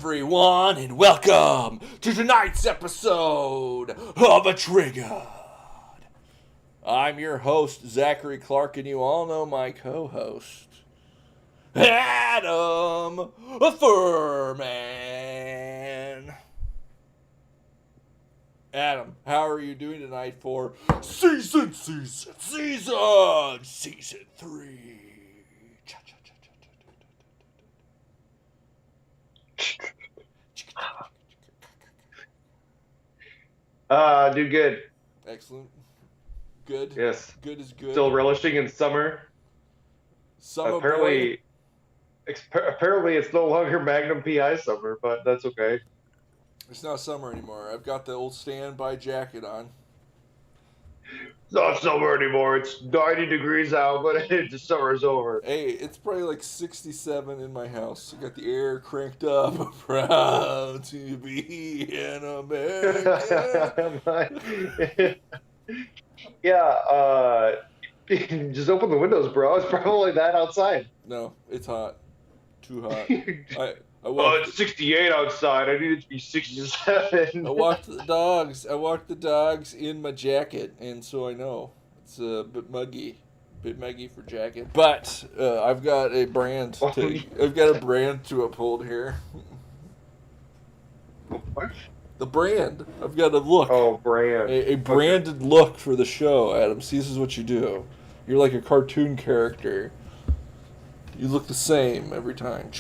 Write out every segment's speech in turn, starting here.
everyone, and welcome to tonight's episode of A Trigger. I'm your host, Zachary Clark, and you all know my co-host, Adam Furman. Adam, how are you doing tonight for season 3? Do good. Excellent. Good. Yes. Good is good. Still relishing in summer. Summer apparently it's no longer Magnum PI summer, but that's okay. It's not summer anymore. I've got the old standby jacket on. It's not summer anymore. It's 90 degrees out, but the summer's over. Hey, it's probably like 67 in my house. I got the air cranked up. Proud to be an American. Yeah, just open the windows, bro. It's probably that outside. No, it's hot. Too hot. It's 68 outside. I need it to be 67. I walked the dogs in my jacket, and so I know it's a bit muggy for jacket. But I've got a brand. To uphold here. What? The brand. I've got a look. Oh, brand. A branded look for the show, Adam. See, this is what you do. You're like a cartoon character. You look the same every time.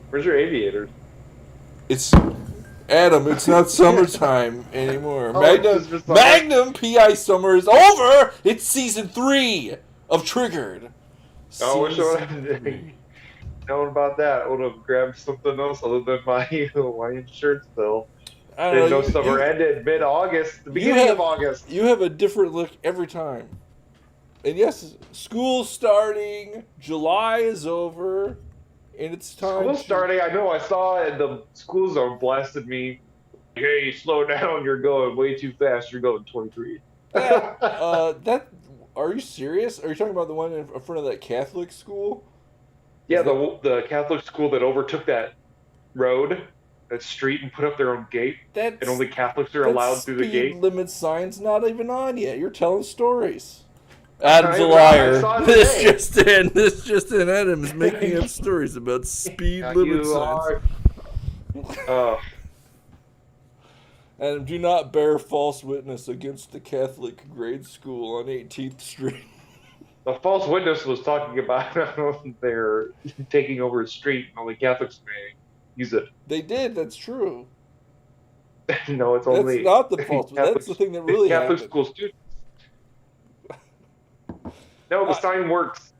Where's your aviators? It's Adam. It's not summertime anymore. Oh, Magnum PI summer is over. It's season 3 of Triggered. I wish I would have known about that. I would have grabbed something else other than my Hawaiian shirt still. Didn't know summer ended mid-August, the beginning of August. You have a different look every time. And yes, school's starting. July is over. And it's time. School's starting. I know. I saw the school zone blasted me. Hey, slow down. You're going way too fast. You're going 23. Are you serious? Are you talking about the one in front of that Catholic school? Yeah, the Catholic school that overtook that road, that street, and put up their own gate. And only Catholics are allowed through the gate. Speed limit sign's not even on yet. You're telling stories. Adam's a liar. This just in. Adam is making up stories about speed limit signs. Adam, do not bear false witness against the Catholic grade school on 18th Street. The false witness was talking about they're taking over a street and only Catholics may use it. They did. That's true. No, it's only. That's not the false witness. That's the thing that really Catholic happened. School students. No, the sign works.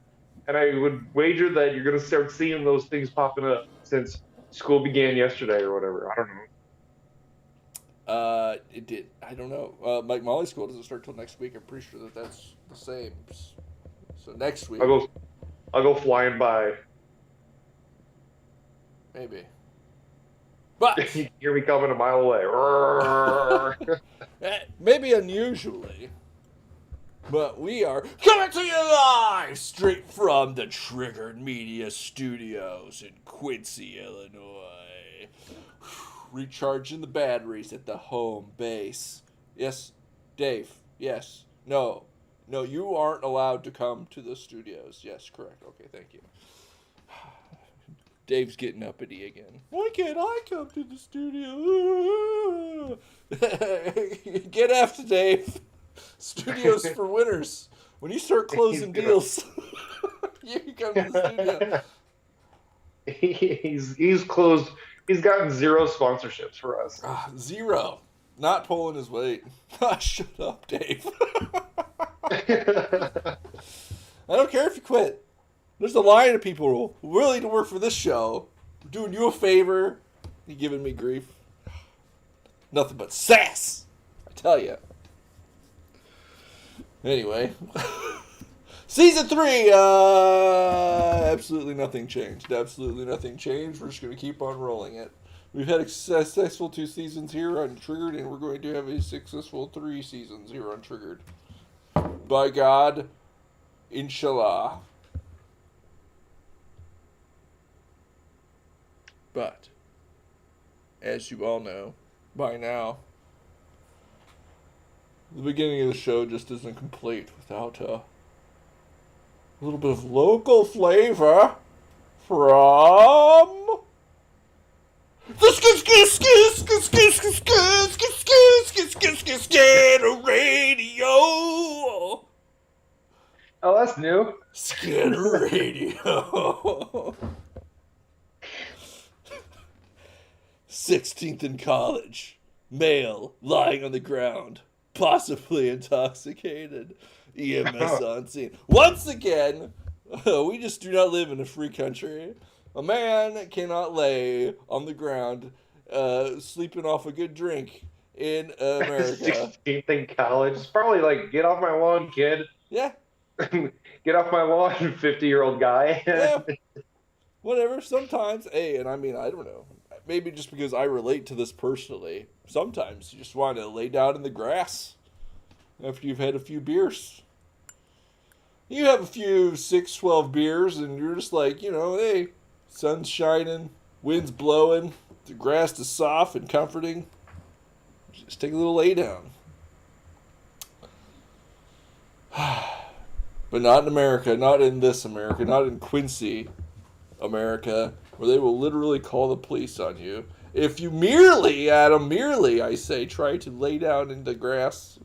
And I would wager that you're going to start seeing those things popping up since school began yesterday or whatever. I don't know. It did. I don't know. Mike Molly school doesn't start till next week. I'm pretty sure that's the same. So next week. I'll go flying by. Maybe. But you hear me coming a mile away. Maybe unusually. But we are coming to you live straight from the Triggered Media Studios in Quincy, Illinois. Recharging the batteries at the home base. Yes, Dave. Yes. No, you aren't allowed to come to the studios. Yes, correct. Okay, thank you. Dave's getting uppity again. Why can't I come to the studio? Get after Dave. Studios for winners. When you start closing deals, you can come to the studio. He's closed. He's gotten 0 sponsorships for us. 0. Not pulling his weight. Shut up, Dave. I don't care if you quit. There's a line of people willing to work for this show. We're doing you a favor. You giving me grief. Nothing but sass. I tell you. Anyway. Season 3. Absolutely nothing changed. Absolutely nothing changed. We're just going to keep on rolling it. We've had a successful 2 seasons here on Triggered, and we're going to have a successful 3 seasons here on Triggered. By God, inshallah. But, as you all know by now, the beginning of the show just isn't complete without a little bit of local flavor from the radio. Oh, that's new. Skinner Radio. 16th in college. Male lying on the ground. Possibly intoxicated. EMS on scene. Once again, we just do not live in a free country. A man cannot lay on the ground sleeping off a good drink in America. 16th in college. It's probably like, get off my lawn, kid. Yeah. Get off my lawn, 50-year-old guy. Yeah. Whatever. Sometimes, and I mean, I don't know. Maybe just because I relate to this personally. Sometimes you just want to lay down in the grass after you've had a few beers. You have a few 6, 12 beers, and you're just like, hey, sun's shining, wind's blowing, the grass is soft and comforting. Just take a little lay down. But not in America, not in this America, not in Quincy, America, where they will literally call the police on you. If you merely, Adam, I say, try to lay down in the grass.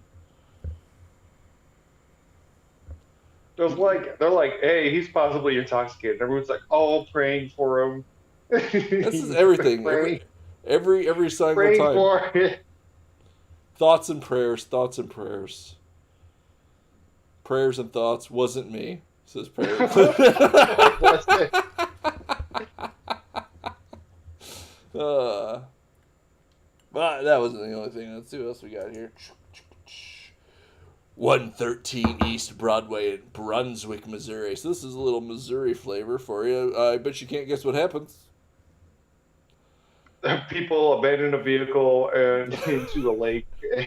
They're like, hey, he's possibly intoxicated. Everyone's like, oh, praying for him. This is everything. Every single praying time. For it. Thoughts and prayers. Prayers and thoughts wasn't me, says Perry. But that wasn't the only thing. Let's see what else we got here. 113 East Broadway in Brunswick, Missouri. So this is a little Missouri flavor for you. I bet you can't guess what happens. People abandon a vehicle and into the lake and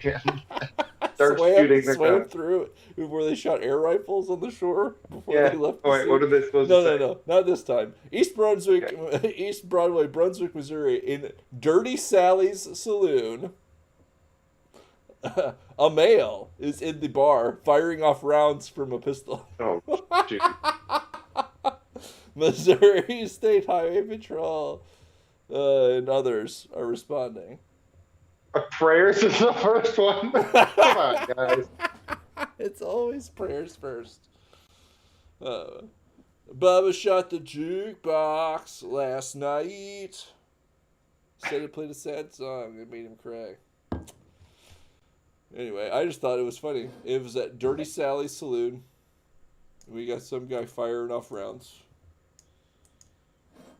start shooting the swam through it before they shot air rifles on the shore before they left. Wait, what are they supposed to say? No, not this time. East Brunswick, okay. East Broadway, Brunswick, Missouri, in Dirty Sally's Saloon. A male is in the bar firing off rounds from a pistol. Oh, dude. Missouri State Highway Patrol and others are responding. Prayers is the first one. Come on, guys. It's always prayers first. Bubba shot the jukebox last night. Said it played a sad song that made him cry. Anyway, I just thought it was funny. It was at Dirty Sally's Saloon. We got some guy firing off rounds.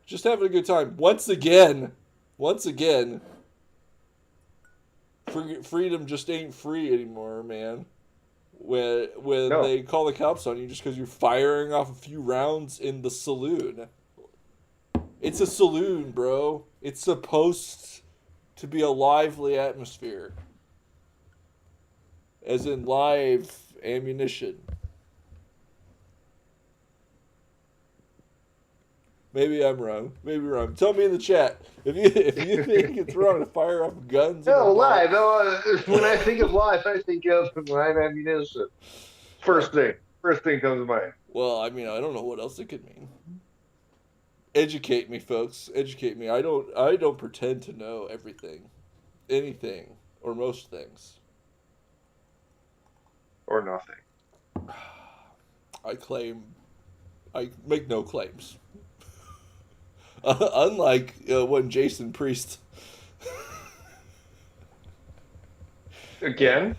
Just having a good time. Once again, freedom just ain't free anymore, man. When they call the cops on you just because you're firing off a few rounds in the saloon. It's a saloon, bro. It's supposed to be a lively atmosphere. As in live ammunition. Maybe I'm wrong. Tell me in the chat if you think it's wrong to fire off guns. No, live. No, when I think of live, I think of live ammunition. First thing comes to mind. Well, I mean, I don't know what else it could mean. Educate me, folks. Educate me. I don't pretend to know everything, anything, or most things. Or nothing. I make no claims. Unlike when Jason Priest. Again?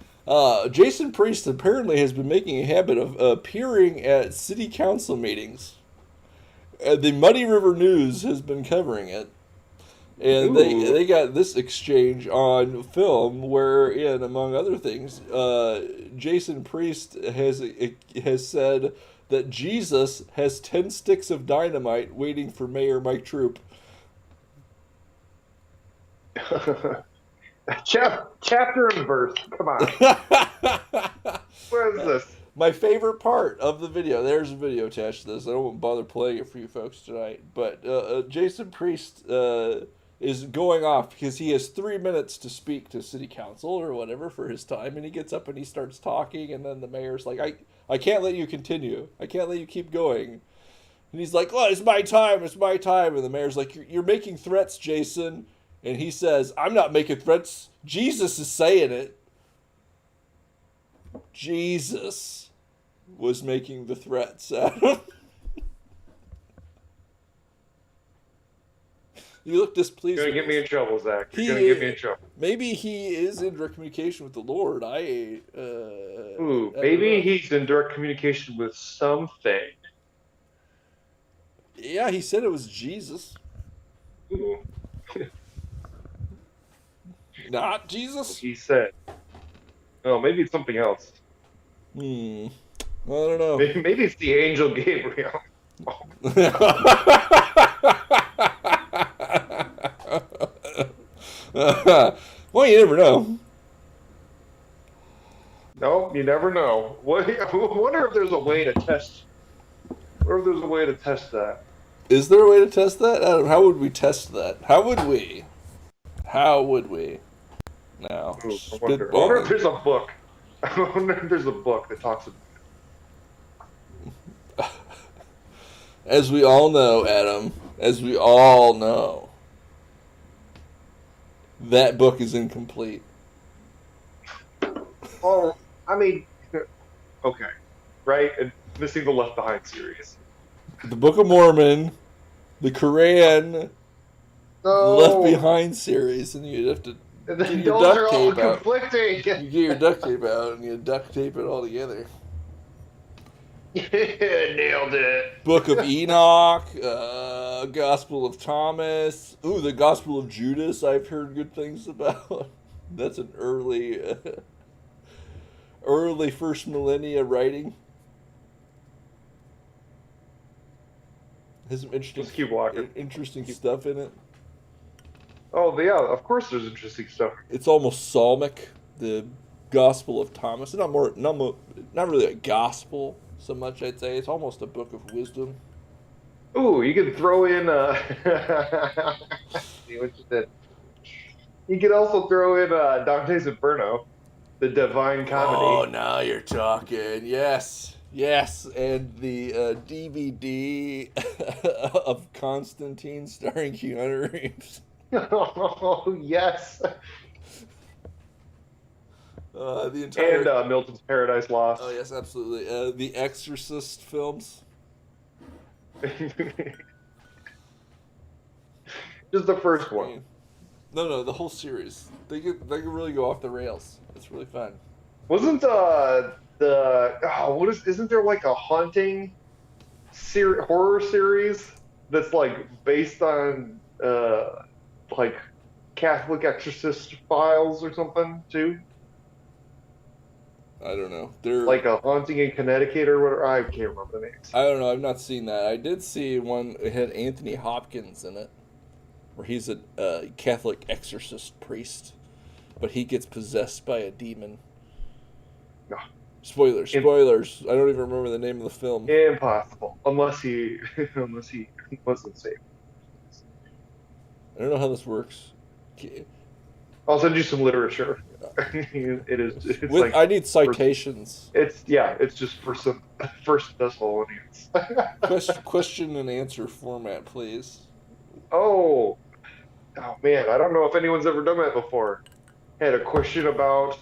Jason Priest apparently has been making a habit of appearing at city council meetings. The Muddy River News has been covering it. And they got this exchange on film wherein, among other things, Jason Priest has said that Jesus has 10 sticks of dynamite waiting for Mayor Mike Troop. Chapter and verse. Come on. What is this? My favorite part of the video, there's a video attached to this. I don't bother playing it for you folks tonight. But Jason Priest is going off because he has 3 minutes to speak to city council or whatever for his time. And he gets up and he starts talking. And then the mayor's like, I can't let you continue. I can't let you keep going. And he's like, well, it's my time. It's my time. And the mayor's like, you're making threats, Jason. And he says, I'm not making threats. Jesus is saying it. Jesus was making the threats, Adam. You look displeased. You're gonna get me in trouble, Zach. You're gonna get me in trouble. Maybe he is in direct communication with the Lord. Maybe he's in direct communication with something. Yeah, he said it was Jesus. Ooh. Not Jesus? He said. No, maybe it's something else. I don't know. Maybe it's the angel Gabriel. Well, you never know. No, you never know. I wonder if there's a way to test. Or if there's a way to test that. Is there a way to test that? Adam, how would we test that? How would we? Now, I wonder if there's a book. I wonder if there's a book that talks about it. As we all know, Adam, as we all know, that book is incomplete. Oh, I mean, okay, right? And missing the Left Behind series. The Book of Mormon, the Quran, the Left Behind series, and you'd have to get your duct tape out. Conflicting. You get your duct tape out and you duct tape it all together. Nailed it. Book of Enoch, Gospel of Thomas. Ooh, the Gospel of Judas I've heard good things about. That's an early first millennia writing. Has some interesting stuff in it. Oh, yeah, of course there's interesting stuff. It's almost psalmic, the Gospel of Thomas. It's not really a gospel so much, I'd say. It's almost a book of wisdom. Ooh, you can throw in see what you did. You can also throw in Dante's Inferno, the Divine Comedy. Oh, now you're talking. Yes, and the DVD of Constantine starring Keanu Reeves. Oh, yes. The entire and Milton's Paradise Lost. Oh yes, absolutely. The Exorcist films. Just the first one. No, the whole series. They can really go off the rails. It's really fun. Wasn't isn't there like a haunting horror series that's like based on like Catholic Exorcist files or something too? I don't know. They're like a Haunting in Connecticut or whatever. I can't remember the names. I don't know. I've not seen that. I did see one. It had Anthony Hopkins in it, where he's a Catholic exorcist priest, but he gets possessed by a demon. No. Spoilers. I don't even remember the name of the film. Impossible, unless he wasn't safe. I don't know how this works. I'll send you some literature. It's like I need citations. It's just for some First Thessalonians. Question and answer format, please. Oh man, I don't know if anyone's ever done that before. Had a question about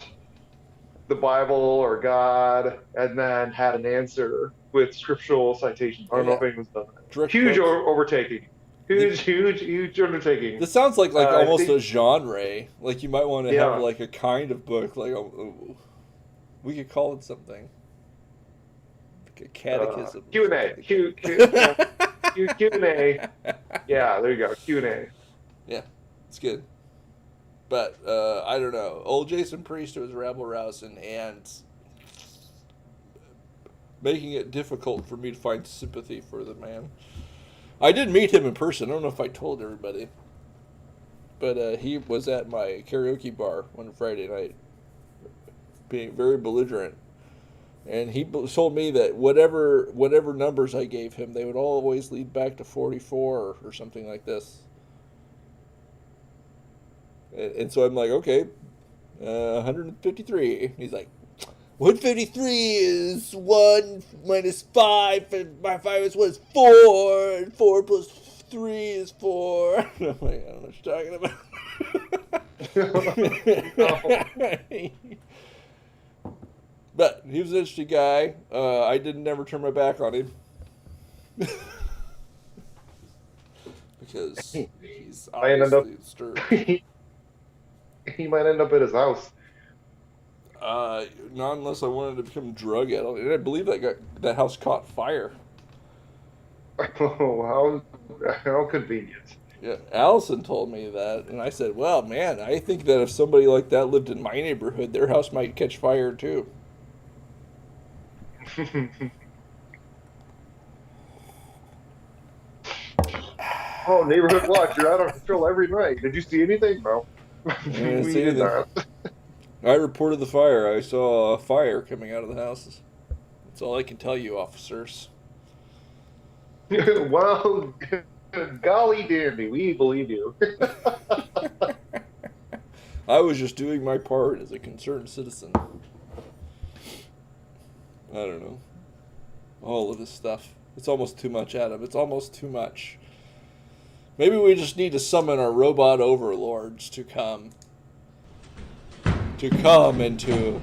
the Bible or God, and then had an answer with scriptural citations. I don't know if anyone's done that. Huge overtaking. Huge undertaking. This sounds like almost a genre. Like you might want to have like a kind of book. Like we could call it something. Like a catechism. Q&A. Q&A. Yeah, there you go. Q&A. Yeah, it's good. But I don't know. Old Jason Priest was rabble-rousing and making it difficult for me to find sympathy for the man. I did meet him in person. I don't know if I told everybody. But he was at my karaoke bar one Friday night, being very belligerent. And he told me that whatever numbers I gave him, they would always lead back to 44 or something like this. And so I'm like, okay, 153. And he's like, 153 is 1 minus 5, and my 5 is what is 4, and 4 plus 3 is 4. And I'm like, I don't know what you're talking about. But he was an interesting guy. I didn't ever turn my back on him. Because he's obviously disturbed. He might end up at his house. Not unless I wanted to become drug addict. And I believe that house caught fire. Oh, how convenient. Yeah, Allison told me that, and I said, well, man, I think that if somebody like that lived in my neighborhood, their house might catch fire, too. Oh, neighborhood watch, you're out on patrol every night. Did you see anything? No. Didn't see anything. I reported the fire. I saw a fire coming out of the houses. That's all I can tell you, officers. Well, golly dandy, we believe you. I was just doing my part as a concerned citizen. I don't know. All of this stuff. It's almost too much, Adam. It's almost too much. Maybe we just need to summon our robot overlords to come. And to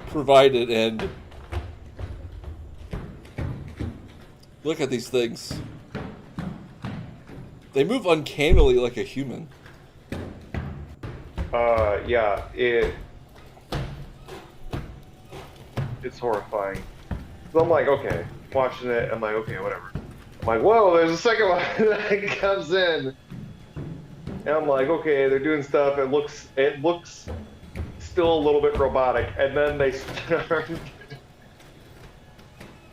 provide an end. Look at these things. They move uncannily like a human. Yeah, it's horrifying. So I'm like, okay, watching it, I'm like, okay, whatever. I'm like, whoa, there's a second one that comes in. And I'm like, okay, they're doing stuff, it looks still a little bit robotic, and then they start.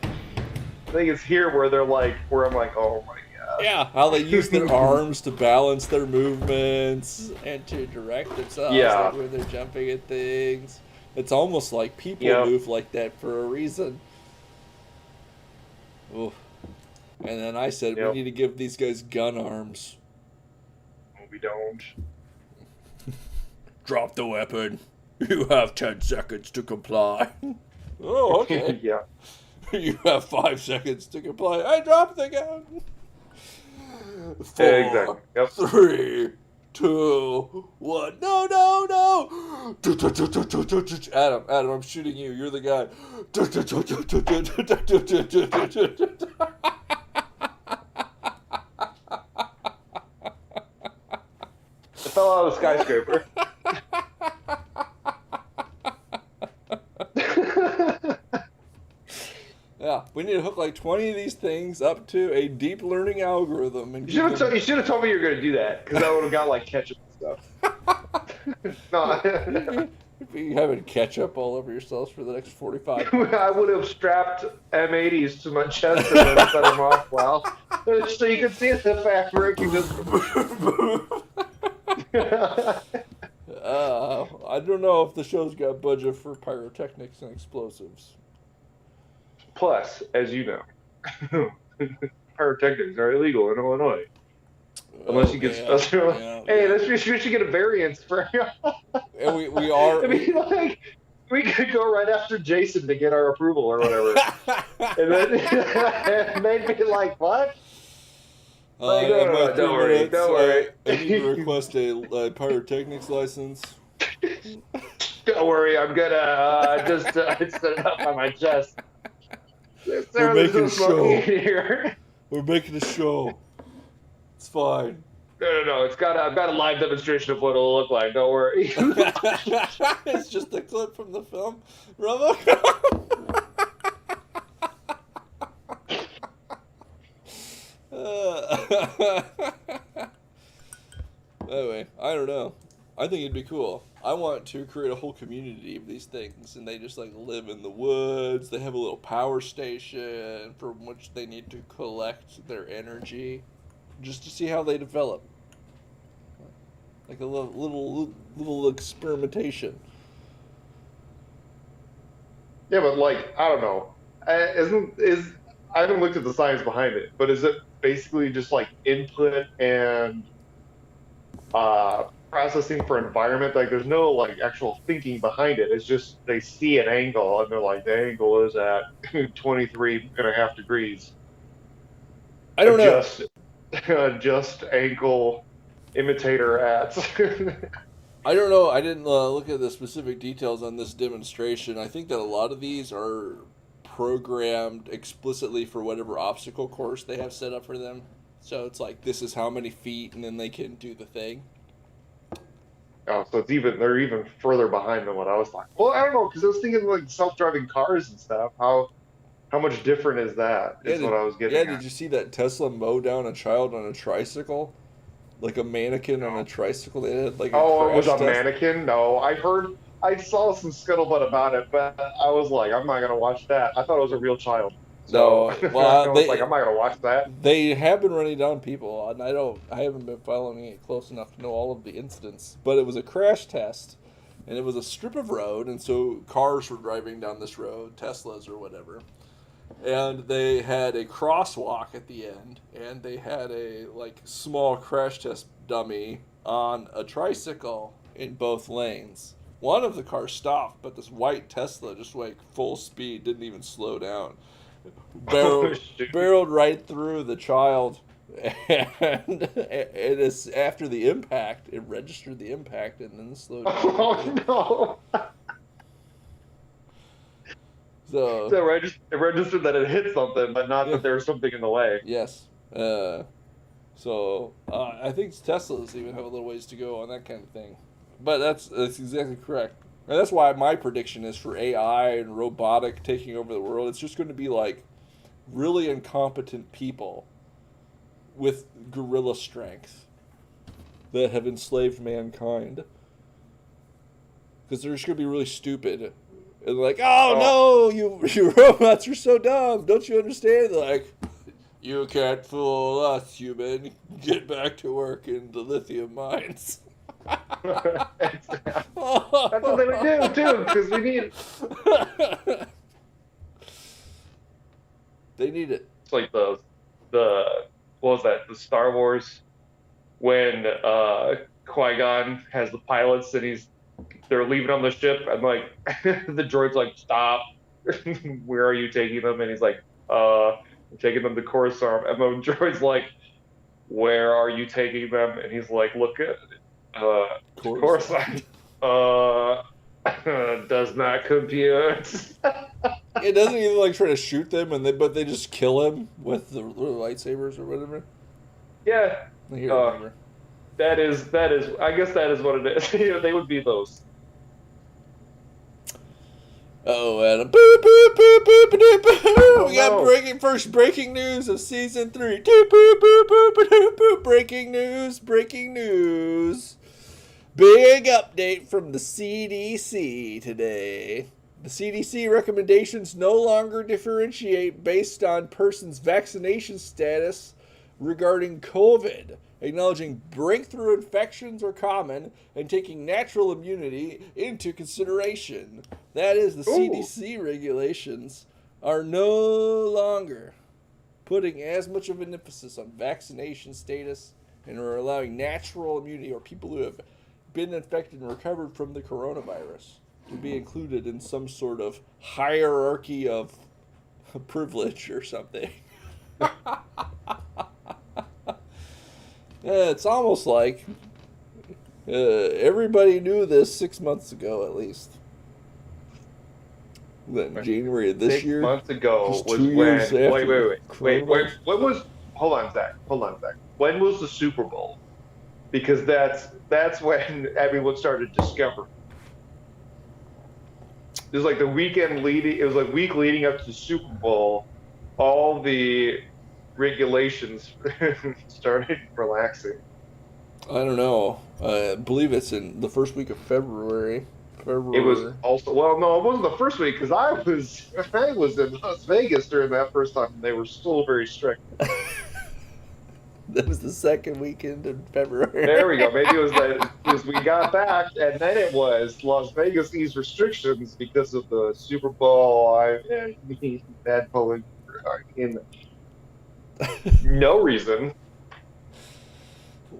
I think it's here where they're like, where I'm like, oh my god. Yeah, how they use their arms to balance their movements and to direct themselves, like when they're jumping at things. It's almost like people move like that for a reason. Oof. And then I said, we need to give these guys gun arms. We don't. Drop the weapon. You have 10 seconds to comply. Oh, okay. Yeah. You have 5 seconds to comply. I dropped the gun. 4, exactly. Yep. 3, 2, 1. No. Adam, I'm shooting you. You're the guy. I fell out of the skyscraper. Yeah, we need to hook like 20 of these things up to a deep learning algorithm. And you should have told me you were going to do that, because I would have got like ketchup and stuff. No. Be having ketchup all over yourselves for the next 45 minutes. I would have strapped M80s to my chest and then set them off, well, so you could see the fabric. You just... I don't know if the show's got budget for pyrotechnics and explosives. Plus, as you know, pyrotechnics are illegal in Illinois. Unless you get special. Yeah, hey, we should get a variance for you. And we are. I mean, like, we could go right after Jason to get our approval or whatever. And then and they'd be like, what? Like, don't worry. I need to request a pyrotechnics license. Don't worry, I'm gonna just set it up on my chest. We're making a show. We're making a show. It's fine. No. I've got a live demonstration of what it'll look like. Don't worry. It's just a clip from the film RoboCop. Anyway, I don't know. I think it'd be cool. I want to create a whole community of these things, and they just like live in the woods. They have a little power station from which they need to collect their energy, just to see how they develop. Like a little experimentation. Yeah, but like I don't know. Isn't is I haven't looked at the science behind it, but is it basically just like input and processing for environment? Like there's no like actual thinking behind it. It's just they see an angle and they're like, the angle is at 23.5 degrees. I don't know. Adjust adjust angle imitator at. I don't know. I didn't look at the specific details on this demonstration. I think that a lot of these are programmed explicitly for whatever obstacle course they have set up for them. So it's like this is how many feet, and then they can do the thing. Oh, so they're even further behind than what I was thought. Well, I don't know because I was thinking like self-driving cars and stuff. How much different is that? Yeah, Is what I was yeah. getting Did at. you see that Tesla mow down a child on a tricycle, like a mannequin on a No. tricycle? They had like a Oh, it was crash a test. mannequin? No, I saw some scuttlebutt about it, but I was like, I'm not gonna watch that. I thought it was a real child. So No, I well, was like, I'm not gonna watch that. they have been running down people, and I haven't been following it close enough to know all of the incidents. But it was a crash test, and it was a strip of road, and so cars were driving down this road, Teslas or whatever, and they had a crosswalk at the end, and they had a like small crash test dummy on a tricycle in both lanes. One of the cars stopped, but this white Tesla just like full speed, didn't even slow down, Oh, barreled shoot. barreled right through the child, and it is after the impact, it registered the impact and then slowed Oh down. no. So So it registered that it hit something, but not yeah, that there was something in the way. yes. I think Teslas even have a little ways to go on that kind of thing, but that's exactly correct. And that's why my prediction is for AI and robotic taking over the world. It's just going to be like really incompetent people with gorilla strength that have enslaved mankind. Because they're just going to be really stupid. And like, oh Oh, no, you robots are so dumb. Don't you understand? Like, you can't fool us, human. Get back to work in the lithium mines. that's what they would do too, because we need. They need it. It's like the what was that? The Star Wars when Qui-Gon has the pilots and they're leaving on the ship and like the droid's like stop. Where are you taking them? And he's like I'm taking them to Coruscant. And the droid's like, where are you taking them? And he's like, look at to Coruscant. Uh does not compute. It doesn't even like try to shoot them, but they just kill him with the lightsabers or whatever. Yeah. Here, Uh, whatever. that is I guess that is what it is. You know, they would be those. Oh, Adam. Boo, boo, boo, boo, boo, boo. Oh We got no. breaking news of season 3. Boo, boo, boo, boo, boo, boo, boo. Breaking news. Big update from the CDC today. The CDC recommendations no longer differentiate based on person's vaccination status regarding COVID, acknowledging breakthrough infections are common and taking natural immunity into consideration. That is, the Ooh. CDC regulations are no longer putting as much of an emphasis on vaccination status and are allowing natural immunity or people who have been infected and recovered from the coronavirus to be included in some sort of hierarchy of privilege or something. Yeah, it's almost like everybody knew this 6 months ago, at least. Then January of this 6 year, months ago just was 2 years when. after Wait. coronavirus. When was? Hold on, Zach. Hold on, Zach. When was the Super Bowl? Because that's when everyone started discovering. It was like the weekend leading. It was like week leading up to the Super Bowl. All the regulations started relaxing. I don't know. I believe it's in the first week of February. It was also no, it wasn't the first week because I was in Las Vegas during that first time. And they were still very strict. That was the second weekend in February. There we go. Maybe it was that because we got back, and then it was Las Vegas eased restrictions because of the Super Bowl. I mean, bad polling in no reason.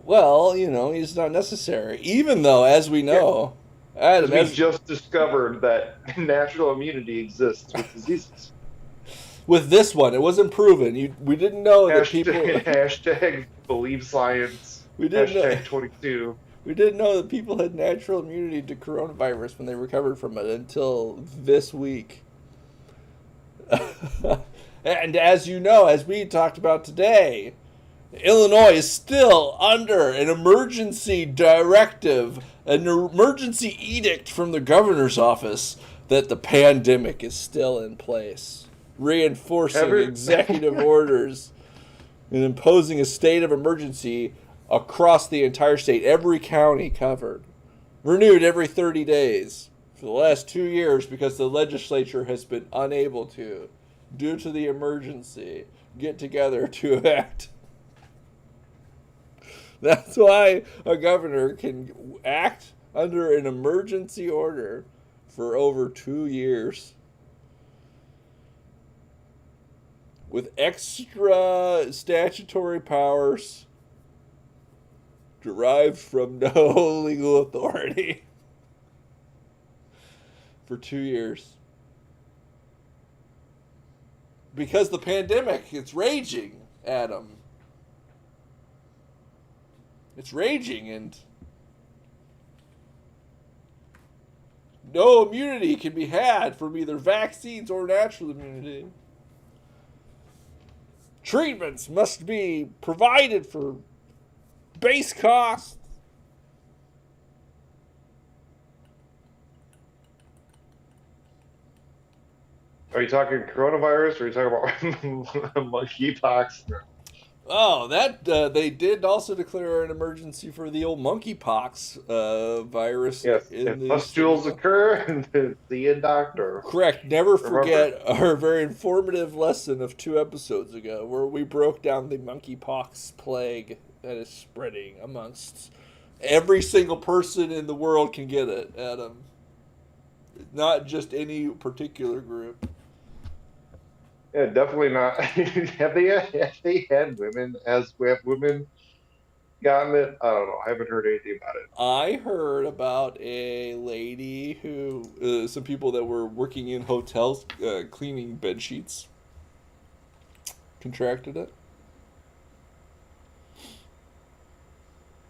Well, he's not necessary. Even though, as we know, Adam, We just discovered that natural immunity exists with diseases. with this one, it wasn't proven. We didn't know that people. Hashtag believe science. We didn't know. Hashtag 22. We didn't know that people had natural immunity to coronavirus when they recovered from it until this week. And as you know, as we talked about today, Illinois is still under an emergency directive, an emergency edict from the governor's office that the pandemic is still in place, reinforcing executive orders and imposing a state of emergency across the entire state, every county covered, renewed every 30 days for the last 2 years because the legislature has been unable to, due to the emergency, get together to act. That's why a governor can act under an emergency order for over 2 years with extra statutory powers derived from no legal authority for 2 years. Because the pandemic, it's raging, Adam. It's raging, and no immunity can be had from either vaccines or natural immunity. Treatments must be provided for base costs. Are you talking coronavirus or are you talking about monkeypox? Oh, that they did also declare an emergency for the old monkeypox virus. Yes, if pustules occur, see a doctor. Correct. Never forget our very informative lesson of 2 episodes ago where we broke down the monkeypox plague that is spreading amongst every single person in the world can get it, Adam. Not just any particular group. Yeah, definitely not. Have they had women? Have women gotten it? I don't know. I haven't heard anything about it. I heard about a lady who, some people that were working in hotels cleaning bed sheets, contracted it.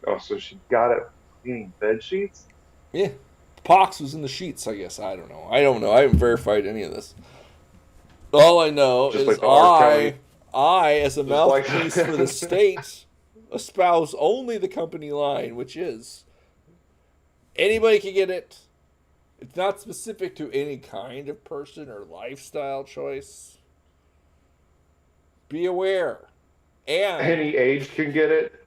Oh, so she got it cleaning bed sheets? Yeah. Pox was in the sheets, I guess. I don't know. I haven't verified any of this. All I know is I, as a mouthpiece for the state, espouse only the company line, which is anybody can get it. It's not specific to any kind of person or lifestyle choice. Be aware. And any age can get it.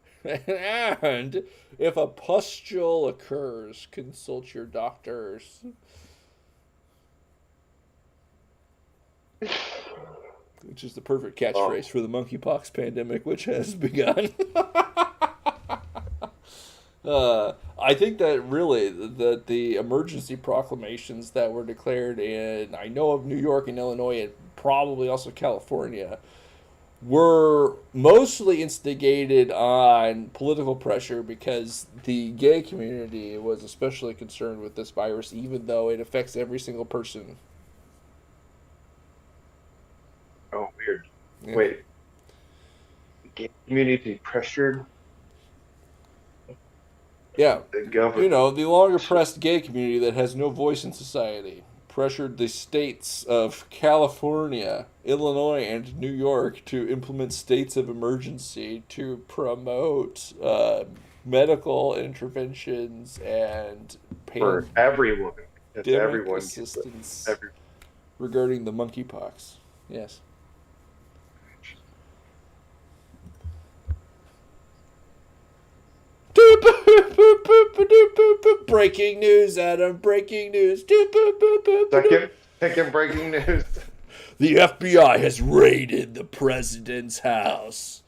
And if a pustule occurs, consult your doctors. Which is the perfect catchphrase for the monkeypox pandemic, which has begun. I think that really that the emergency proclamations that were declared in, I know of New York and Illinois and probably also California, were mostly instigated on political pressure because the gay community was especially concerned with this virus, even though it affects every single person. Oh, weird. Yeah. Wait. The gay community pressured? Yeah. The government. You know, the long oppressed gay community that has no voice in society pressured the states of California, Illinois, and New York to implement states of emergency to promote medical interventions and for everyone. Everyone assistance regarding the monkeypox. Yes. Breaking news, Adam. Breaking news. Second breaking news. The FBI has raided the president's house.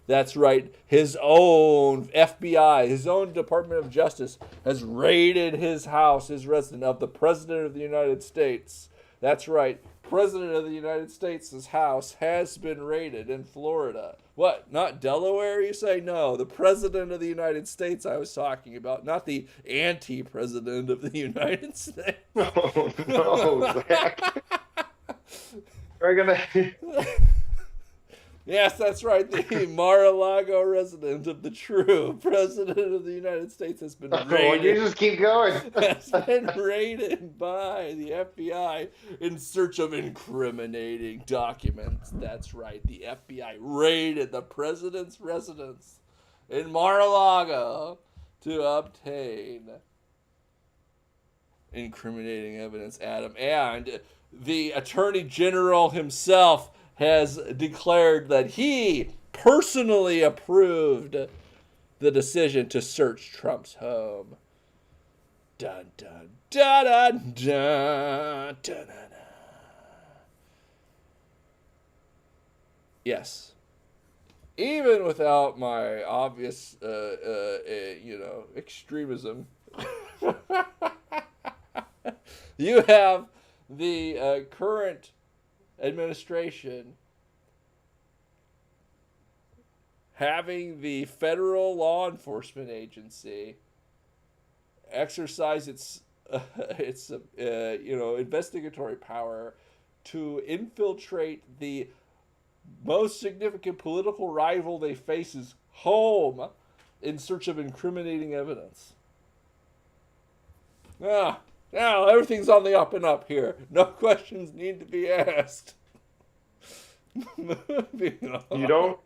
That's right. His own FBI, his own Department of Justice has raided his house, his residence of the President of the United States. That's right. President of the United States' house has been raided in Florida. What? Not Delaware, you say? No, the President of the United States I was talking about, not the anti-President of the United States. Oh, no, Zach. We're gonna. Yes, that's right. The Mar-a-Lago resident of the true President of the United States has been Oh, you raided. just keep going. Has been raided by the FBI in search of incriminating documents. That's right. The FBI raided the president's residence in Mar-a-Lago to obtain incriminating evidence, Adam. And the Attorney General himself has declared that he personally approved the decision to search Trump's home. Dun, dun, dun, dun, dun, dun, dun, dun. Yes. Even without my obvious, extremism, you have the current administration having the federal law enforcement agency exercise its investigatory power to infiltrate the most significant political rival they face's home in search of incriminating evidence. Now everything's on the up and up here. No questions need to be asked. Moving on. You don't.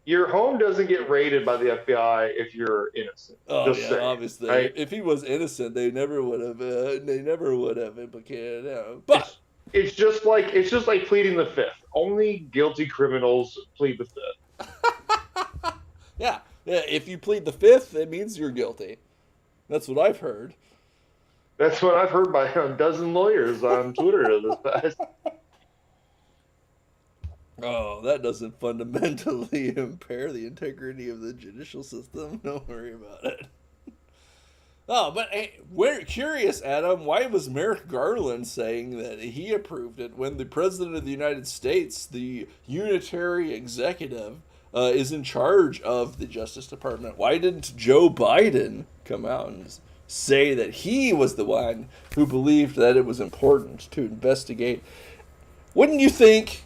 Your home doesn't get raided by the FBI if you're innocent. Oh Just yeah, saying, obviously. right? If he was innocent, they never would have. Implicated him. But It's just like pleading the fifth. Only guilty criminals plead the fifth. yeah, if you plead the fifth, it means you're guilty. That's what I've heard. That's what I've heard by a dozen lawyers on Twitter this past. Oh, that doesn't fundamentally impair the integrity of the judicial system. Don't worry about it. Oh, but hey, we're curious, Adam, why was Merrick Garland saying that he approved it when the President of the United States, the unitary executive, is in charge of the Justice Department? Why didn't Joe Biden come out and say that he was the one who believed that it was important to investigate? Wouldn't you think,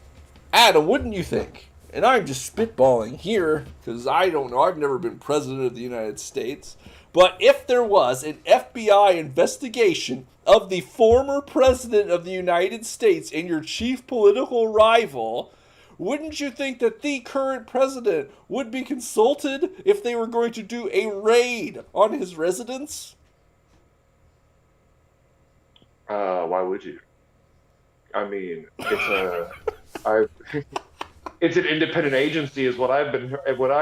Adam, wouldn't you think, and I'm just spitballing here because I don't know, I've never been President of the United States, but if there was an FBI investigation of the former President of the United States and your chief political rival, wouldn't you think that the current president would be consulted if they were going to do a raid on his residence? Why would you? I mean, it's an independent agency, is what I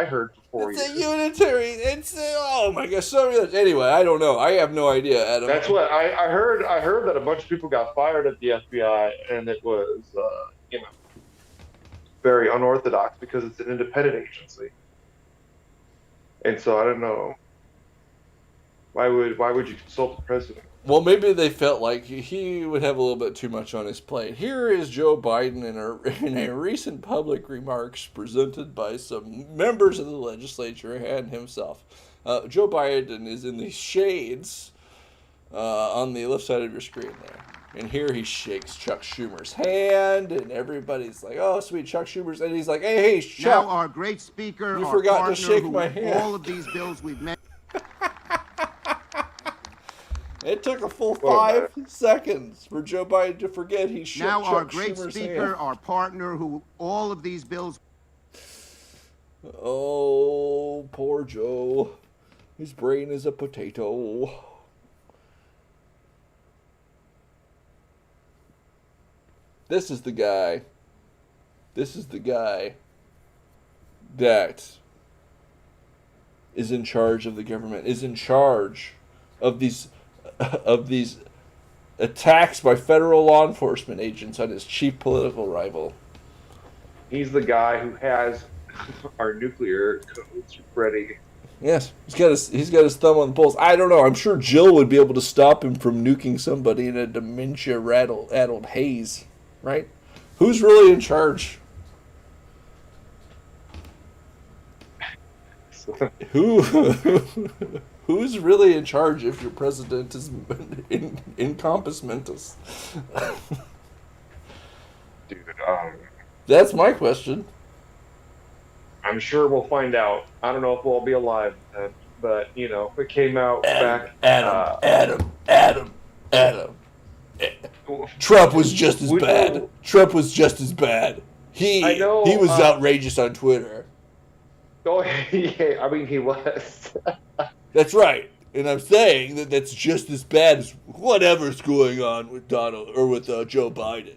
heard for It's years. a unitary. Oh my gosh. So anyway, I don't know. I have no idea, Adam. That's what I heard. I heard that a bunch of people got fired at the FBI, and it was very unorthodox because it's an independent agency. And so I don't know. Why would you consult the president? Well, maybe they felt like he would have a little bit too much on his plate. Here is Joe Biden in a recent public remarks presented by some members of the legislature and himself. Joe Biden is in the shades on the left side of your screen there. And here he shakes Chuck Schumer's hand, and everybody's like, "Oh, sweet Chuck Schumer's," and he's like, "Hey, Chuck." Now our great speaker, You our forgot to partner, shake who my hand. all of these bills we've met. It took a full Whoa, 5 seconds for Joe Biden to forget he shook Now Chuck our great Schumer's speaker, hand. our partner, who all of these bills. Oh, poor Joe. His brain is a potato. This is the guy. This is the guy that is in charge of the government, is in charge of these attacks by federal law enforcement agents on his chief political rival. He's the guy who has our nuclear codes ready. Yes, he's got his thumb on the pulse. I don't know. I'm sure Jill would be able to stop him from nuking somebody in a dementia-addled haze, right? Who's really in charge? Who who's really in charge if your president is in compos mentis? Dude, That's my question. I'm sure we'll find out. I don't know if we'll all be alive then, but you know, it came out back. Adam. Trump was just as bad. Trump was just as bad. I know, he was outrageous on Twitter. Oh, yeah, I mean, he was. That's right. And I'm saying that that's just as bad as whatever's going on with Donald or with Joe Biden.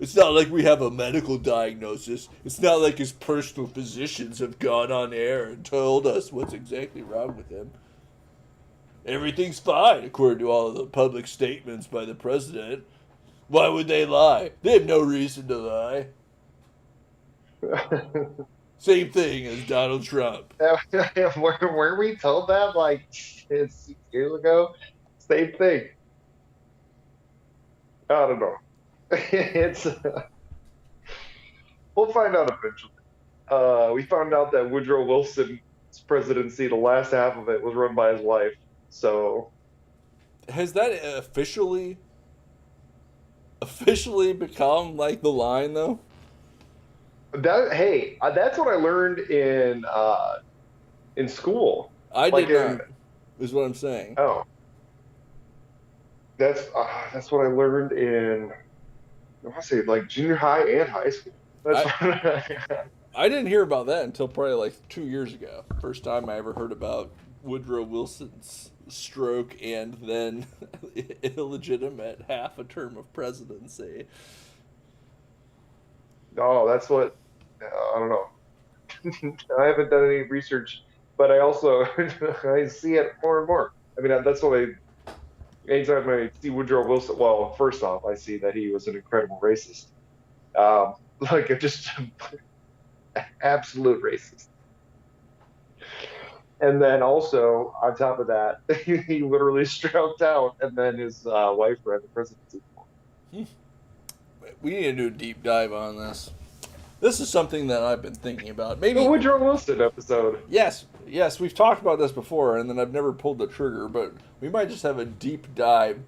It's not like we have a medical diagnosis. It's not like his personal physicians have gone on air and told us what's exactly wrong with him. Everything's fine, according to all of the public statements by the president. Why would they lie? They have no reason to lie. Same thing as Donald Trump. Were we told that like 6 years ago? Same thing. I don't know. It's we'll find out eventually. We found out that Woodrow Wilson's presidency, the last half of it, was run by his wife. So has that officially become like the line though? That's what I learned in school. I did not. Is what I'm saying. Oh, that's what I learned in. I want to say like junior high and high school. I didn't hear about that until probably like 2 years ago. First time I ever heard about Woodrow Wilson's stroke and then illegitimate half a term of presidency. No, that's what I don't know. I haven't done any research, but I also I see it more and more. I mean, that's what anytime I see Woodrow Wilson, well, first off, I see that he was an incredible racist. Like just absolute racist. And then also, on top of that, he literally stroked out, and then his wife ran the presidency. We need to do a deep dive on this. This is something that I've been thinking about. Maybe the Woodrow Wilson episode. Yes, we've talked about this before, and then I've never pulled the trigger. But we might just have a deep dive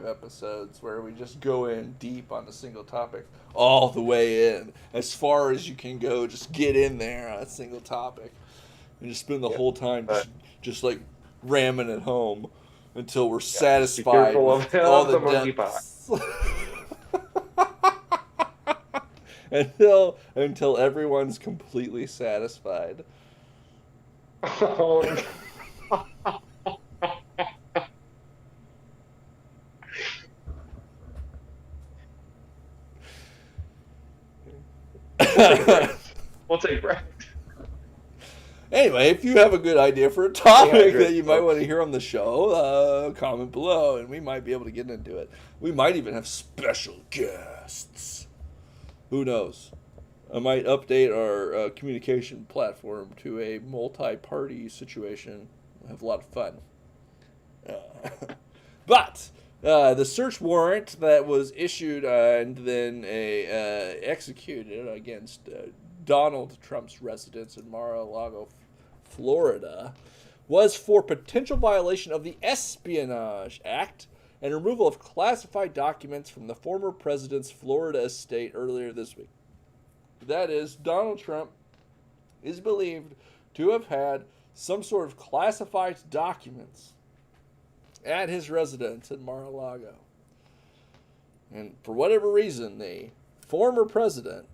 episodes where we just go in deep on a single topic, all the way in, as far as you can go. Just get in there on a single topic, and just spend the whole time just like ramming it home until we're satisfied with all the depths. Until everyone's completely satisfied. Oh, we'll take break. Anyway, if you have a good idea for a topic that you might want to hear on the show, comment below, and we might be able to get into it. We might even have special guests. Who knows? I might update our communication platform to a multi-party situation. We'll have a lot of fun. But the search warrant that was issued and then executed against Donald Trump's residence in Mar-a-Lago, Florida, was for potential violation of the Espionage Act and removal of classified documents from the former president's Florida estate earlier this week. That is, Donald Trump is believed to have had some sort of classified documents at his residence in Mar-a-Lago. And for whatever reason, the former president,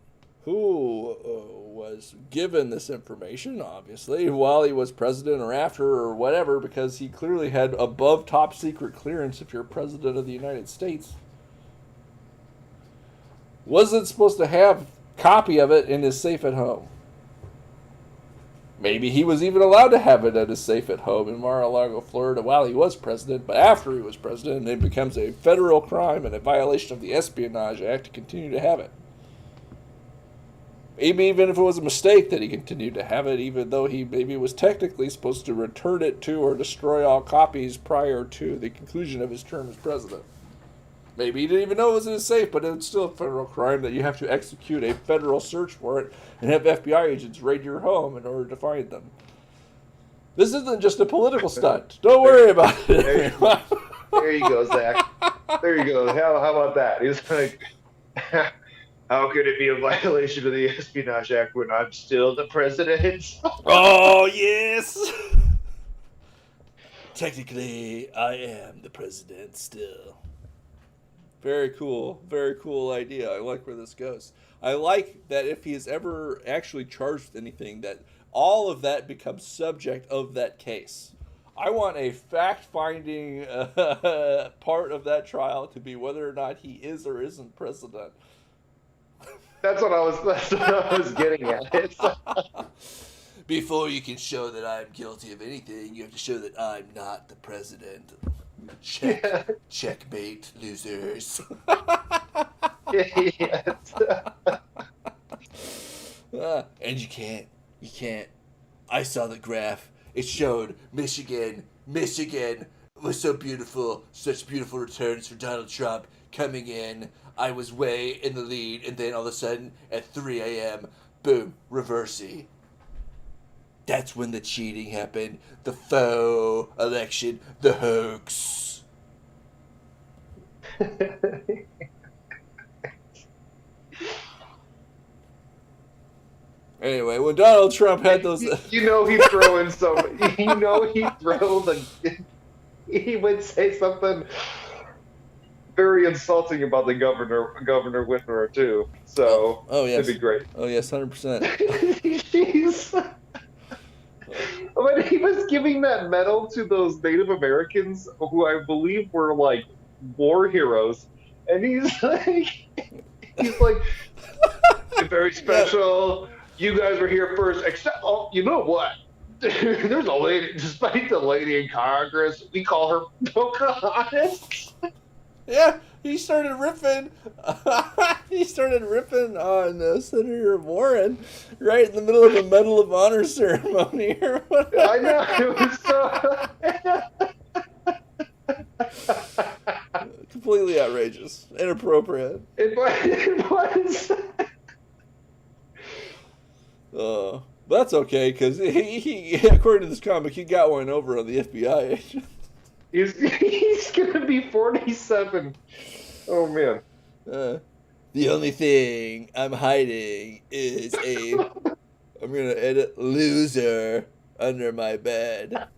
who was given this information, obviously, while he was president or after or whatever, because he clearly had above top secret clearance if you're president of the United States, wasn't supposed to have a copy of it in his safe at home. Maybe he was even allowed to have it at his safe at home in Mar-a-Lago, Florida while he was president, but after he was president, it becomes a federal crime and a violation of the Espionage Act to continue to have it. Maybe even if it was a mistake that he continued to have it, even though he maybe was technically supposed to return it to or destroy all copies prior to the conclusion of his term as president. Maybe he didn't even know it was in his safe, but it's still a federal crime that you have to execute a federal search warrant and have FBI agents raid your home in order to find them. This isn't just a political stunt. Don't worry about it. There you go, Zach. There you go. How about that? He's like, how could it be a violation of the Espionage Act when I'm still the president? Oh, yes! Technically, I am the president still. Very cool idea. I like where this goes. I like that if he is ever actually charged with anything, that all of that becomes subject of that case. I want a fact-finding part of that trial to be whether or not he is or isn't president. That's what I was getting at. Before you can show that I'm guilty of anything, you have to show that I'm not the president. Checkmate, losers. Yes. And you can't. I saw the graph. It showed Michigan was so beautiful, such beautiful returns for Donald Trump coming in. I was way in the lead, and then all of a sudden, at 3 a.m., boom, reversey. That's when the cheating happened, the faux election, the hoax. Anyway, when Donald Trump had those... You know he'd throw in some... You know he'd throw the... He would say something very insulting about the Governor Whitmer, too. So, oh yes. It'd be great. Oh, yes, 100%. Jeez. When he was giving that medal to those Native Americans, who I believe were, like, war heroes, and he's like, very special. You guys were here first, except, oh, you know what? There's a lady, despite the lady in Congress, we call her Pocahontas. Yeah, he started riffing. On Senator Warren right in the middle of a Medal of Honor ceremony or whatever. I know, it was so... Completely outrageous. Inappropriate. It was. But that's okay, because he, according to this comic, he got one over on the FBI agent. He's gonna be 47. Oh man. The only thing I'm hiding is I'm gonna edit loser under my bed.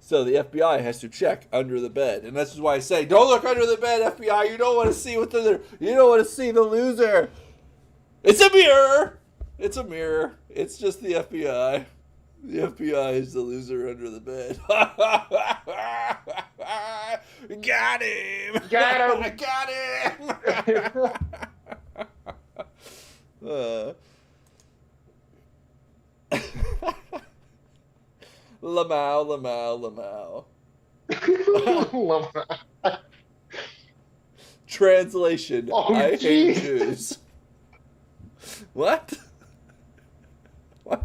So the FBI has to check under the bed, and this is why I say, don't look under the bed, FBI. You don't want to see what's under. You don't want to see the loser. It's a mirror. It's a mirror. It's just the FBI. The FBI is the loser under the bed. Got him! Got him! Got him! Lamau. Translation. Oh, I hate geez. Jews. What? What?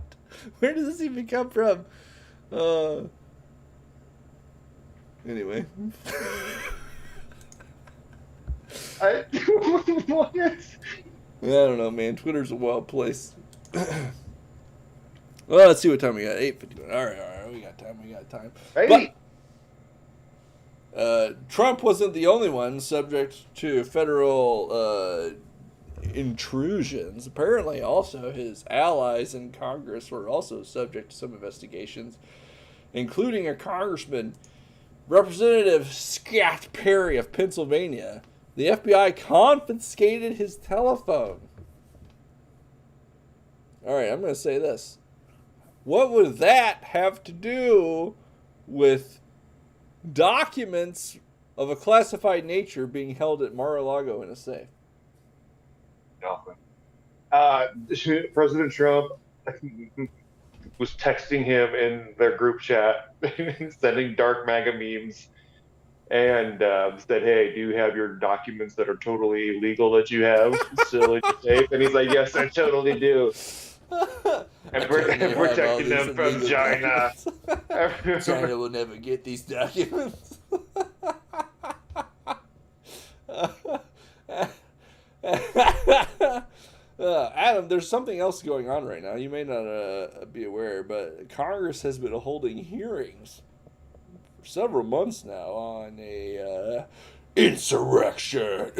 Where did this even come from? Anyway. What? I don't know, man. Twitter's a wild place. Well, let's see what time we got. 8:51. All right. We got time. Hey. But, Trump wasn't the only one subject to federal intrusions. Apparently, also, his allies in Congress were also subject to some investigations, including a congressman, Representative Scott Perry of Pennsylvania. The FBI confiscated his telephone. All right, I'm going to say this. What would that have to do with documents of a classified nature being held at Mar-a-Lago in a safe? Nothing. President Trump was texting him in their group chat, sending dark MAGA memes, and said, "Hey, do you have your documents that are totally illegal that you have still in your safe?" And he's like, "Yes, I totally do." And I totally have all protecting these them from illegal China. documents. China will never get these documents. Adam, there's something else going on right now. You may not be aware, but Congress has been holding hearings for several months now on a insurrection.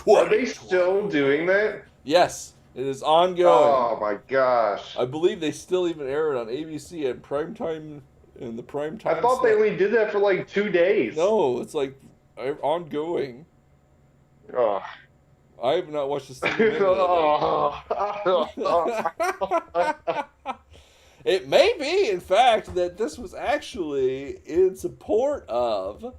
Are they still doing that? Yes, it is ongoing. Oh my gosh! I believe they still even air it on ABC at primetime in the prime time. I thought they only did that for like 2 days. No, it's like ongoing. Oh. I have not watched a single minute of it. It may be, in fact, that this was actually in support of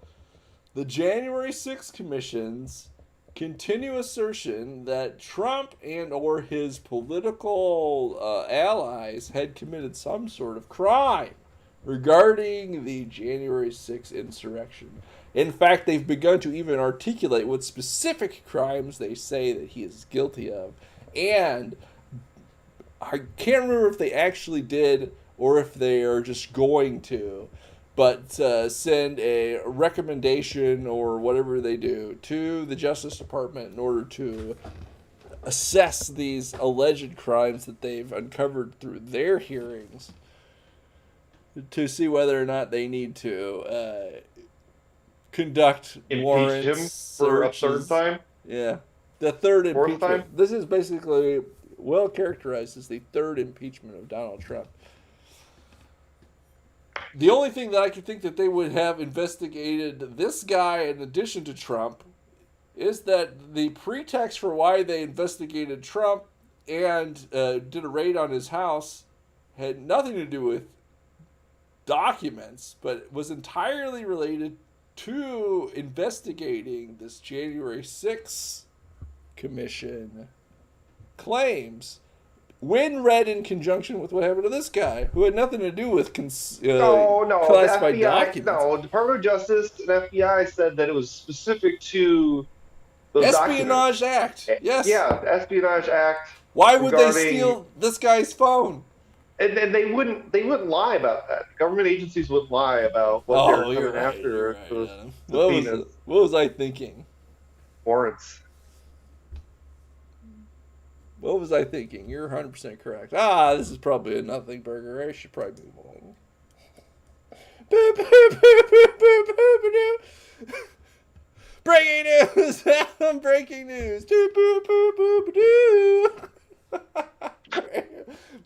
the January 6th Commission's continued assertion that Trump and or his political allies had committed some sort of crime regarding the January 6th insurrection. In fact, they've begun to even articulate what specific crimes they say that he is guilty of. And I can't remember if they actually did or if they are just going to, but send a recommendation or whatever they do to the Justice Department in order to assess these alleged crimes that they've uncovered through their hearings to see whether or not they need to conduct warrants, impeach him for a searches. third time? Yeah. The third Fourth impeachment. time? This is basically well characterized as the third impeachment of Donald Trump. The only thing that I could think that they would have investigated this guy in addition to Trump is that the pretext for why they investigated Trump and did a raid on his house had nothing to do with documents, but was entirely related to investigating this January 6th Commission claims when read in conjunction with what happened to this guy, who had nothing to do with No, classified the FBI, documents. no, Department of Justice and FBI said that it was specific to those Espionage documents. Act. Yes. Yeah, the Espionage Act. Why would they regarding- steal this guy's phone? And they wouldn't lie about that. Government agencies wouldn't lie about what they're coming you're after right, those Adam. subpoenas, What was I thinking? warrants. What was I thinking? You're 100% correct. This is probably a nothing burger. I should probably move on. Boop, boop, boop, boop, boop, boop, boop. Breaking news! Breaking news! Boop, boop, boop, boop, doo.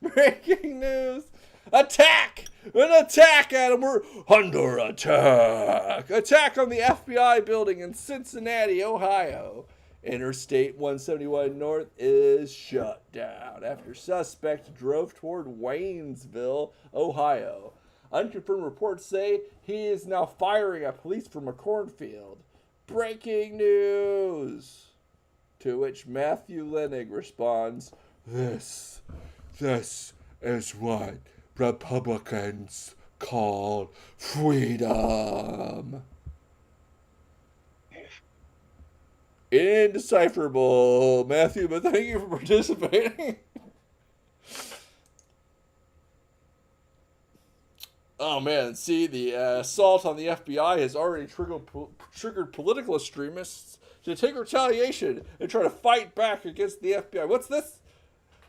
Breaking news! Attack! An attack, Adam! We're under attack! Attack on the FBI building in Cincinnati, Ohio. Interstate 171 North is shut down after suspect drove toward Waynesville, Ohio. Unconfirmed reports say he is now firing at police from a cornfield. Breaking news! To which Matthew Lenig responds, This is what Republicans call freedom. Indecipherable, Matthew, but thank you for participating. Oh man, see, the assault on the FBI has already triggered political extremists to take retaliation and try to fight back against the FBI. What's this?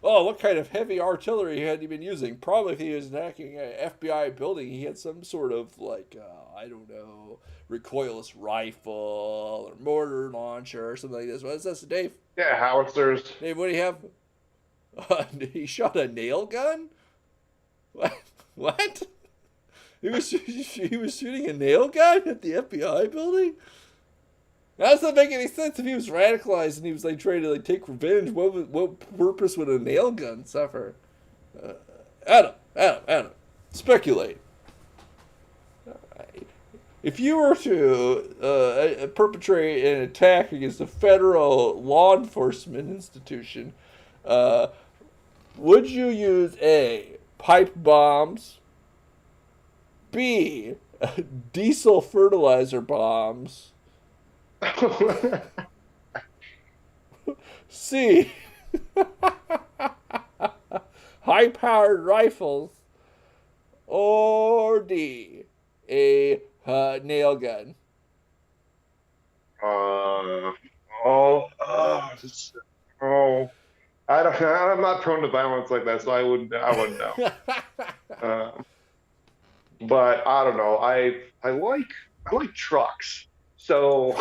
Oh, what kind of heavy artillery had he been using? Probably if he was attacking an FBI building, he had some sort of, I don't know, recoilless rifle or mortar launcher or something like this. What is this, Dave? Yeah, howitzers. Dave, what do you have? He shot a nail gun? What? He was shooting a nail gun at the FBI building? That doesn't make any sense. If he was radicalized and he was trying to take revenge, what purpose would a nail gun suffer? Adam, speculate. If you were to perpetrate an attack against a federal law enforcement institution, would you use A, pipe bombs, B, Diesel fertilizer bombs. C. High-powered rifles. Or D. A nail gun. Oh, I don't. I'm not prone to violence like that, so I wouldn't know. But I don't know. I like trucks, so.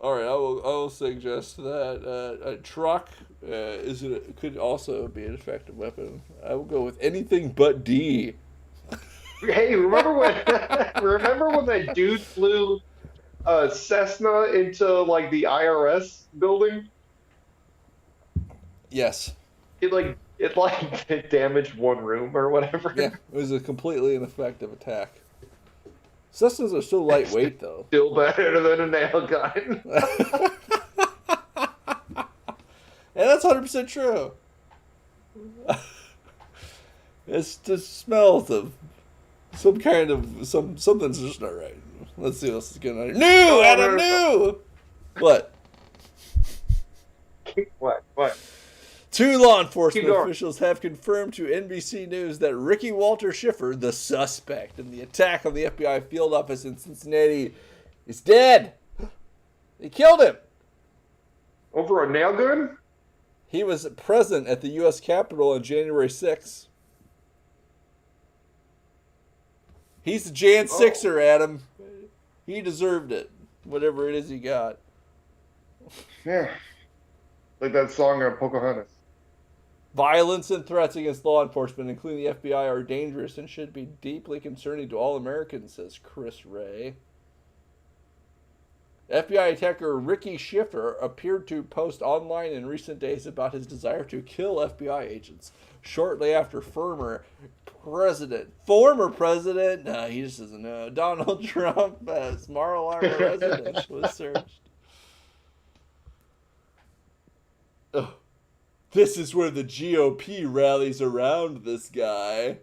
All right, I will suggest that a truck could also be an effective weapon. I will go with anything but D. Hey, remember when that dude flew a Cessna into like the IRS building? Yes. It damaged one room or whatever. Yeah, it was a completely ineffective attack. Cessnas are so lightweight, though. Still better than a nail gun. And that's 100% true. It just smells of something's just not right. Let's see what else is going on here. New! Adam, new! What? What? 2 law enforcement officials have confirmed to NBC News that Ricky Walter Schiffer, the suspect in the attack on the FBI field office in Cincinnati, is dead. They killed him. Over a nail gun? He was present at the U.S. Capitol on January 6th. He's the Jan 6er, Adam. He deserved it. Whatever it is he got. Yeah. Like that song on Pocahontas. Violence and threats against law enforcement, including the FBI, are dangerous and should be deeply concerning to all Americans, says Chris Wray. FBI attacker Ricky Schiffer appeared to post online in recent days about his desire to kill FBI agents. Shortly after former president, no, he just doesn't know, Donald Trump as Mar-a-Lago residence was searched. Ugh. This is where the GOP rallies around this guy.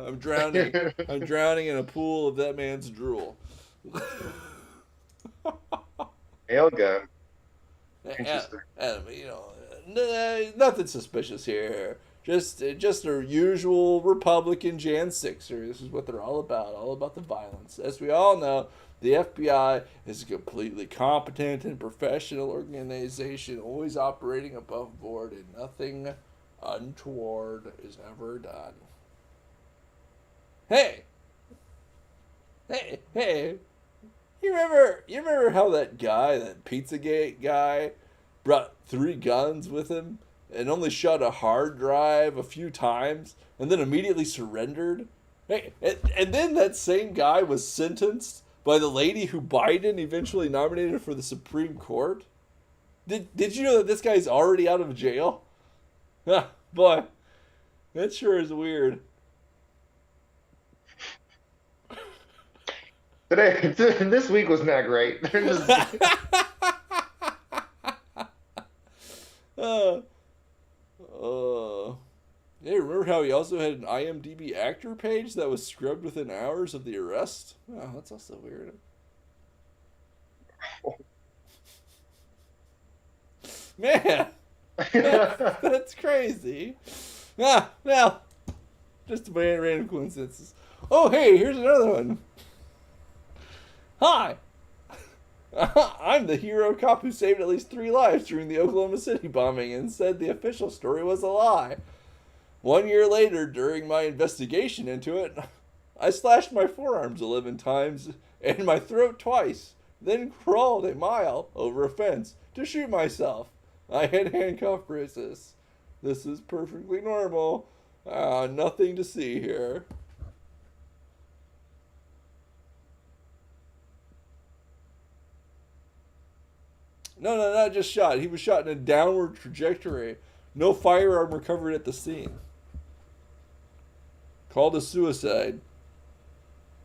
I'm drowning in a pool of that man's drool. Nail gun. Interesting. Adam, nothing suspicious here. Just a usual Republican Jan 6er. This is what they're all about the violence. As we all know, the FBI is a completely competent and professional organization, always operating above board, and nothing untoward is ever done. Hey! You remember how that Pizzagate guy, brought 3 guns with him and only shot a hard drive a few times and then immediately surrendered? Hey, and then that same guy was sentenced by the lady who Biden eventually nominated for the Supreme Court? Did you know that this guy's already out of jail? Boy, that sure is weird. This week was not great. Yeah, remember how he also had an IMDb actor page that was scrubbed within hours of the arrest? Oh, that's also weird. Man, that's crazy. Well, just a random coincidences. Oh, hey, here's another one. Hi. I'm the hero cop who saved at least 3 lives during the Oklahoma City bombing and said the official story was a lie. 1 year later, during my investigation into it, I slashed my forearms 11 times and my throat twice, then crawled a mile over a fence to shoot myself. I had handcuff bruises. This is perfectly normal. Nothing to see here. No, not just shot. He was shot in a downward trajectory. No firearm recovered at the scene. Called a suicide.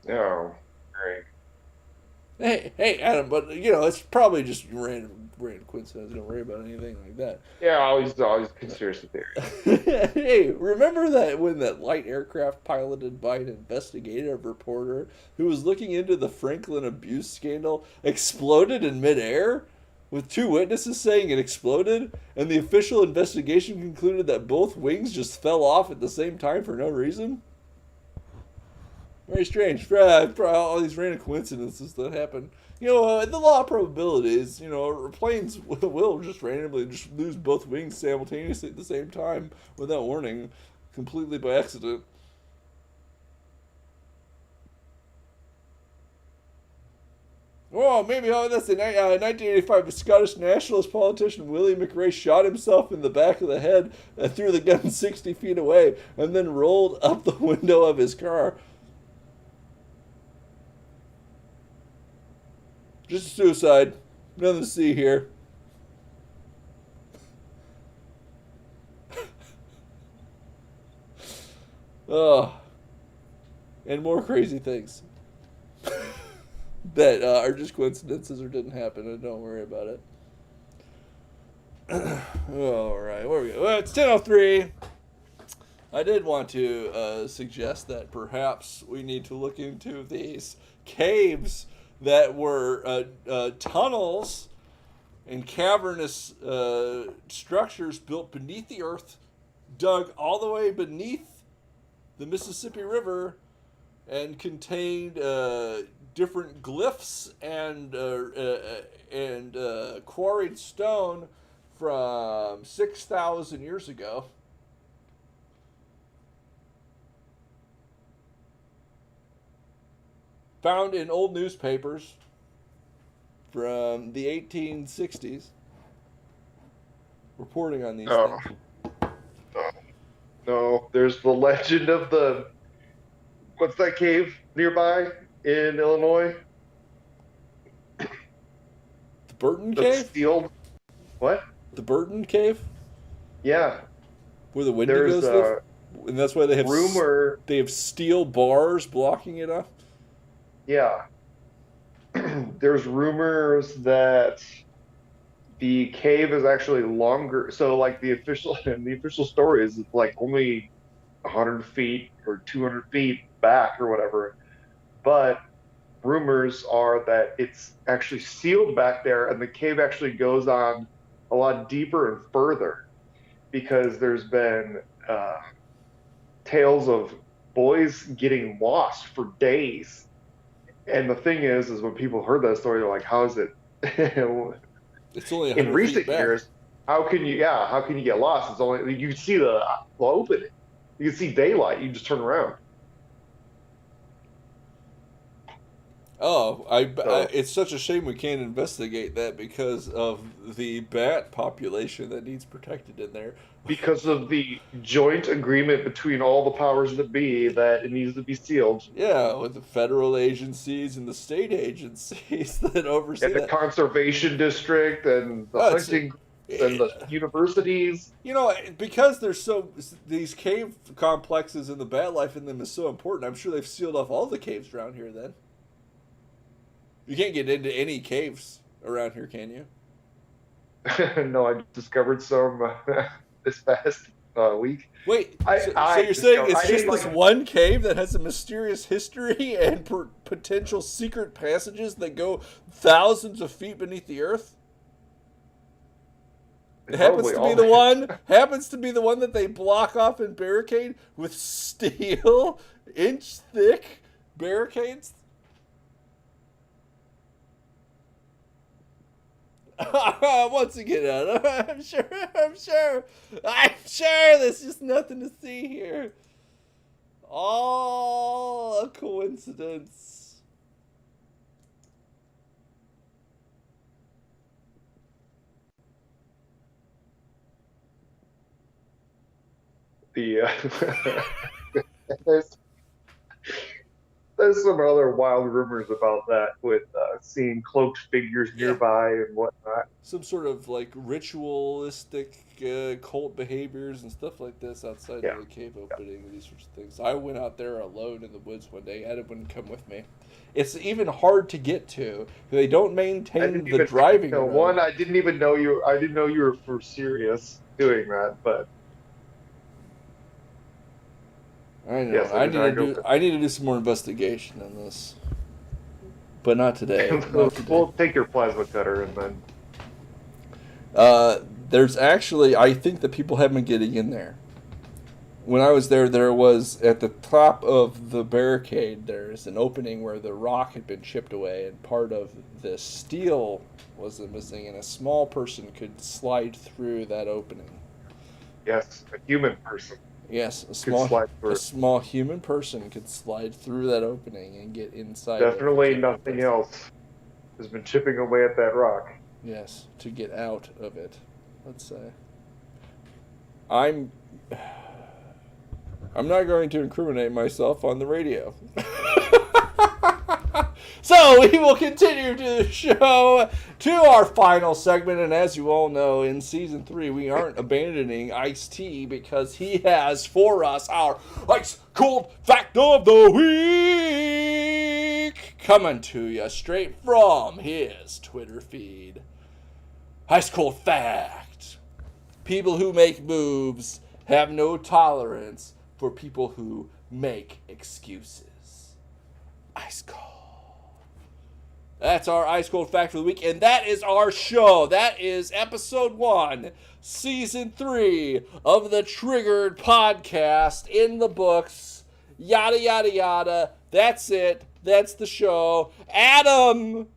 Oh, great. Hey, Adam, but it's probably just random coincidence. Don't worry about anything like that. Yeah, always conspiracy theory. Hey, remember that when that light aircraft piloted by an investigative reporter who was looking into the Franklin abuse scandal exploded in midair? With two witnesses saying it exploded, and the official investigation concluded that both wings just fell off at the same time for no reason? Very strange. For all these random coincidences that happen. The law of probabilities, planes will just randomly just lose both wings simultaneously at the same time without warning, completely by accident. Oh, maybe that's in 1985. The Scottish nationalist politician Willie McRae shot himself in the back of the head and threw the gun 60 feet away and then rolled up the window of his car. Just a suicide. Nothing to see here. Oh. And more crazy things. That are just coincidences or didn't happen, and don't worry about it. Alright, where we go? Well, it's 10:03. I did want to suggest that perhaps we need to look into these caves that were tunnels and cavernous structures built beneath the earth, dug all the way beneath the Mississippi River, and contained different glyphs and quarried stone from 6,000 years ago. Found in old newspapers from the 1860s, reporting on these things. No, there's the legend of what's that cave nearby in Illinois? The Burton That's Cave? sealed. What? The Burton Cave? Yeah. Where the Wendigos live? And that's why they have they have steel bars blocking it up? Yeah. There's rumors that the cave is actually longer. So, like the official story is it's like only 100 feet or 200 feet back or whatever. But rumors are that it's actually sealed back there, and the cave actually goes on a lot deeper and further because there's been tales of boys getting lost for days. And the thing is when people heard that story, they're like, "How is it?" It's only 100 in recent feet back. years. How can you get lost? It's only you can see the opening, you can see daylight. You just turn around. Oh, it's such a shame we can't investigate that because of the bat population that needs protected in there. Because of the joint agreement between all the powers that be that it needs to be sealed. Yeah, with the federal agencies and the state agencies that oversee and the conservation district and the hunting and the universities. Because there's these cave complexes and the bat life in them is so important, I'm sure they've sealed off all the caves around here then. You can't get into any caves around here, can you? No, I discovered some this past week. Wait, so you're saying it's just this one cave that has a mysterious history and potential secret passages that go thousands of feet beneath the earth? It happens to be the one. Happens to be the one that they block off and barricade with steel, inch-thick barricades. Once again, I'm sure there's just nothing to see here. All a coincidence. There's there's some other wild rumors about that with seeing cloaked figures nearby and whatnot. Some sort of like ritualistic cult behaviors and stuff like this outside of the cave opening, these sorts of things. I went out there alone in the woods one day. Adam wouldn't come with me. It's even hard to get to. They don't maintain the driving road. One, I didn't even know you. I didn't know you were for serious doing that, but I know. Yes, I need to do some more investigation on this, but not today. We'll take your plasma cutter and then. There's actually, I think that people have been getting in there. When I was there was, at the top of the barricade, there's an opening where the rock had been chipped away, and part of the steel was missing, and a small person could slide through that opening. Yes, a human person. Yes, a small human person could slide through that opening and get inside. Definitely nothing else has been chipping away at that rock. Yes, to get out of it, let's say. I'm not going to incriminate myself on the radio. So we will continue to the show to our final segment, and as you all know, in Season 3, we aren't abandoning Ice-T because he has for us our Ice Cold Fact of the Week, coming to you straight from his Twitter feed. Ice Cold Fact. People who make moves have no tolerance for people who make excuses. Ice Cold. That's our Ice Cold Fact of the Week, and that is our show. That is Episode 1, Season 3 of the Triggered Podcast in the books. Yada, yada, yada. That's it. That's the show. Adam!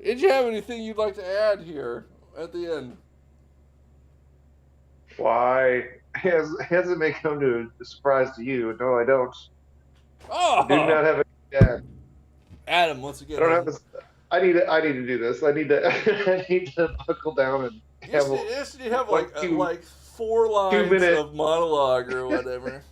Did you have anything you'd like to add here at the end? Why? Hasn't may come to a surprise to you. No, I don't. Oh! I do not have a Adam, once again. I need to do this. I need to buckle down and have. You have like 4 lines of monologue or whatever.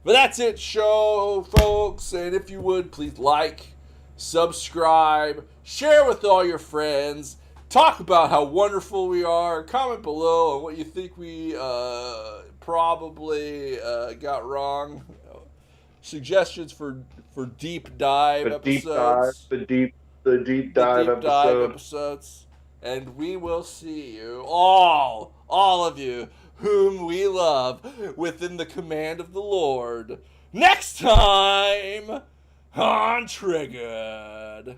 But that's it, show, folks. And if you would, please like, subscribe, share with all your friends, talk about how wonderful we are, comment below on what you think we probably got wrong. Suggestions for deep dive episodes. The deep dive episodes. And we will see you, all of you, whom we love within the command of the Lord, next time on Triggered.